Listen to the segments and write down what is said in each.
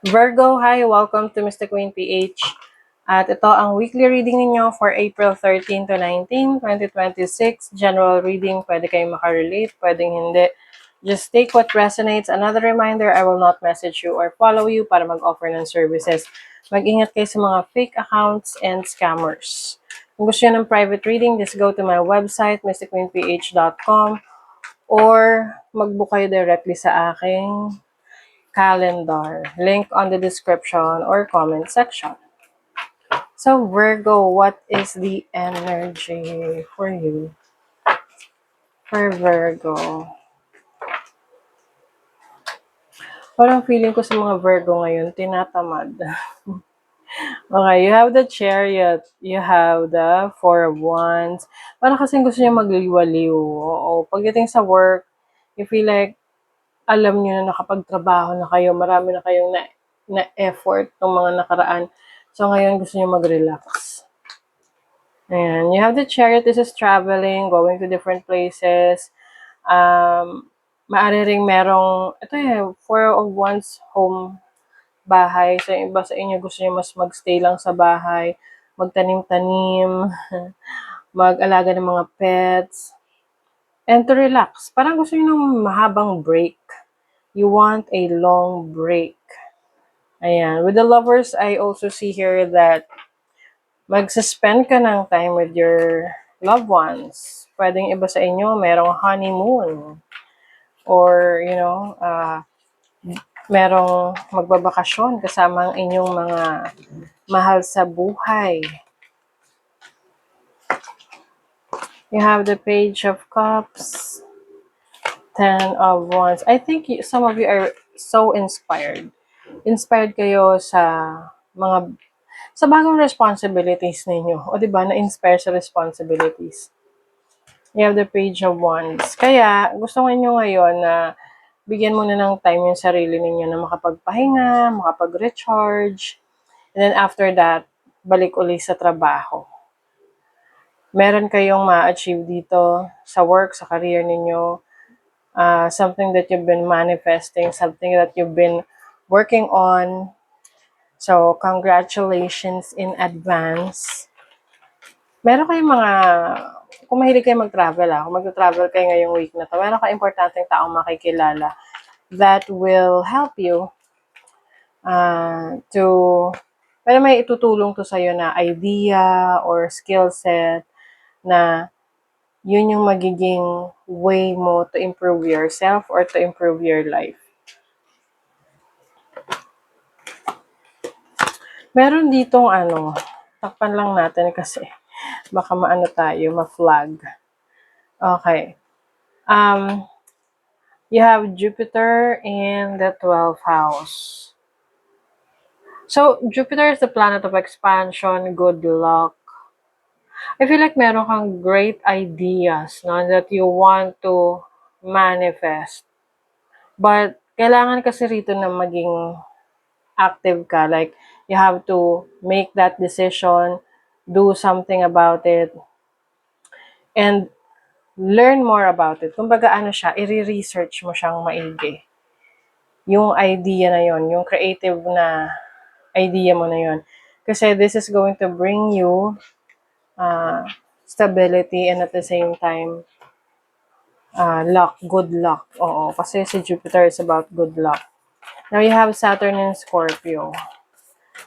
Virgo, hi! Welcome to Mr. Queen PH. At ito ang weekly reading ninyo for April 13 to 19, 2026. General reading, pwede kayong makarelate, pwedeng hindi. Just take what resonates. Another reminder, I will not message you or follow you para mag-offer ng services. Mag-ingat kayo sa mga fake accounts and scammers. Kung gusto nyo ng private reading, just go to my website, mrqueenph.com, or mag-book kayo directly sa aking calendar. Link on the description or comment section. So Virgo, what is the energy for you? For Virgo. Parang feeling ko sa mga Virgo ngayon, tinatamad. Okay, you have the Chariot. You have the Four of Wands. Parang kasing gusto niya magliwaliw. Oo, pagdating sa work, you feel like alam niyo na nakapagtrabaho na kayo, marami na kayong na-effort ng mga nakaraan. So ngayon gusto niyo mag-relax. Ayan. You have the Chariot. This is traveling, going to different places. Maaari ring merong, Four of Wands home, bahay. So, yung iba sa inyo gusto niyo mas magstay lang sa bahay, magtanim-tanim, mag-alaga ng mga pets, and to relax. Parang gusto niyo ng mahabang break. You want a long break. Ayan. With the Lovers, I also see here that mag-suspend ka ng time with your loved ones. Pwedeng iba sa inyo, merong honeymoon. Or, merong magbabakasyon kasama ang inyong mga mahal sa buhay. You have the Page of Cups, Ten of Wands. I think some of you are so inspired. Inspired kayo sa bagong responsibilities ninyo. O diba, na-inspire sa responsibilities. You have the Page of Wands. Kaya, gusto nyo ngayon na bigyan muna ng time yung sarili ninyo na makapagpahinga, makapag-recharge. And then after that, balik uli sa trabaho. Meron kayong ma-achieve dito sa work, sa career ninyo. Something that you've been manifesting, something that you've been working on. So, congratulations in advance. Meron kayong kung mahilig kayo mag-travel, kung mag-travel kayo ngayong week na to, meron kayong importanteng taong makikilala that will help you pero may itutulong to sa'yo na idea or skill set na yun yung magiging way mo to improve yourself or to improve your life. Meron ditong takpan lang natin kasi baka ma-flag. Okay. You have Jupiter in the 12th house. So, Jupiter is the planet of expansion, good luck. I feel like meron kang great ideas that you want to manifest. But, kailangan kasi rito na maging active ka. Like, you have to make that decision, do something about it, and learn more about it. Kumbaga i-research mo siyang maigi. Yung idea na yon, yung creative na idea mo na yon. Kasi this is going to bring you stability and at the same time, luck, good luck. Oo, kasi si Jupiter is about good luck. Now you have Saturn in Scorpio.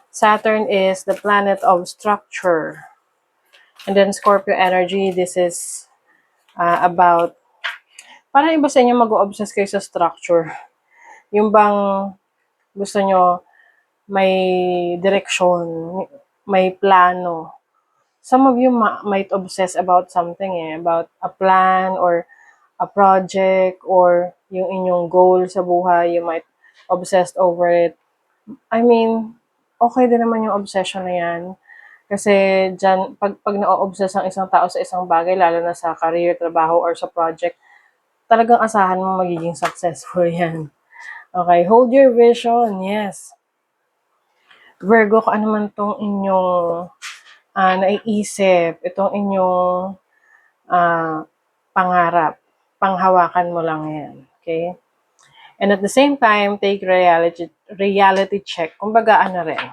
Saturn is the planet of structure. And then Scorpio energy, this is about, parang iba sa inyo mag-o-obsess kayo sa structure. Yung bang gusto nyo may direksyon, may plano. Some of you might obsess about something about a plan or a project or yung inyong goal sa buhay, you might obsess over it. I mean, okay din naman yung obsession na yan. Kasi dyan, pag na-obsess ang isang tao sa isang bagay, lalo na sa career, trabaho, or sa project, talagang asahan mo magiging successful yan. Okay, hold your vision, yes. Virgo, kung ano man tong inyong naiisip, itong inyong pangarap, panghawakan mo lang yan. Okay? And at the same time, take reality check. Kumbaga, ano rin.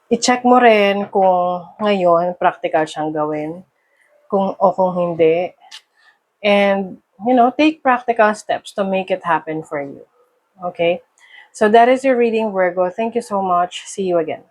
I-check mo rin kung ngayon practical siyang gawin. Kung hindi. And, take practical steps to make it happen for you. Okay? So that is your reading, Virgo. Thank you so much. See you again.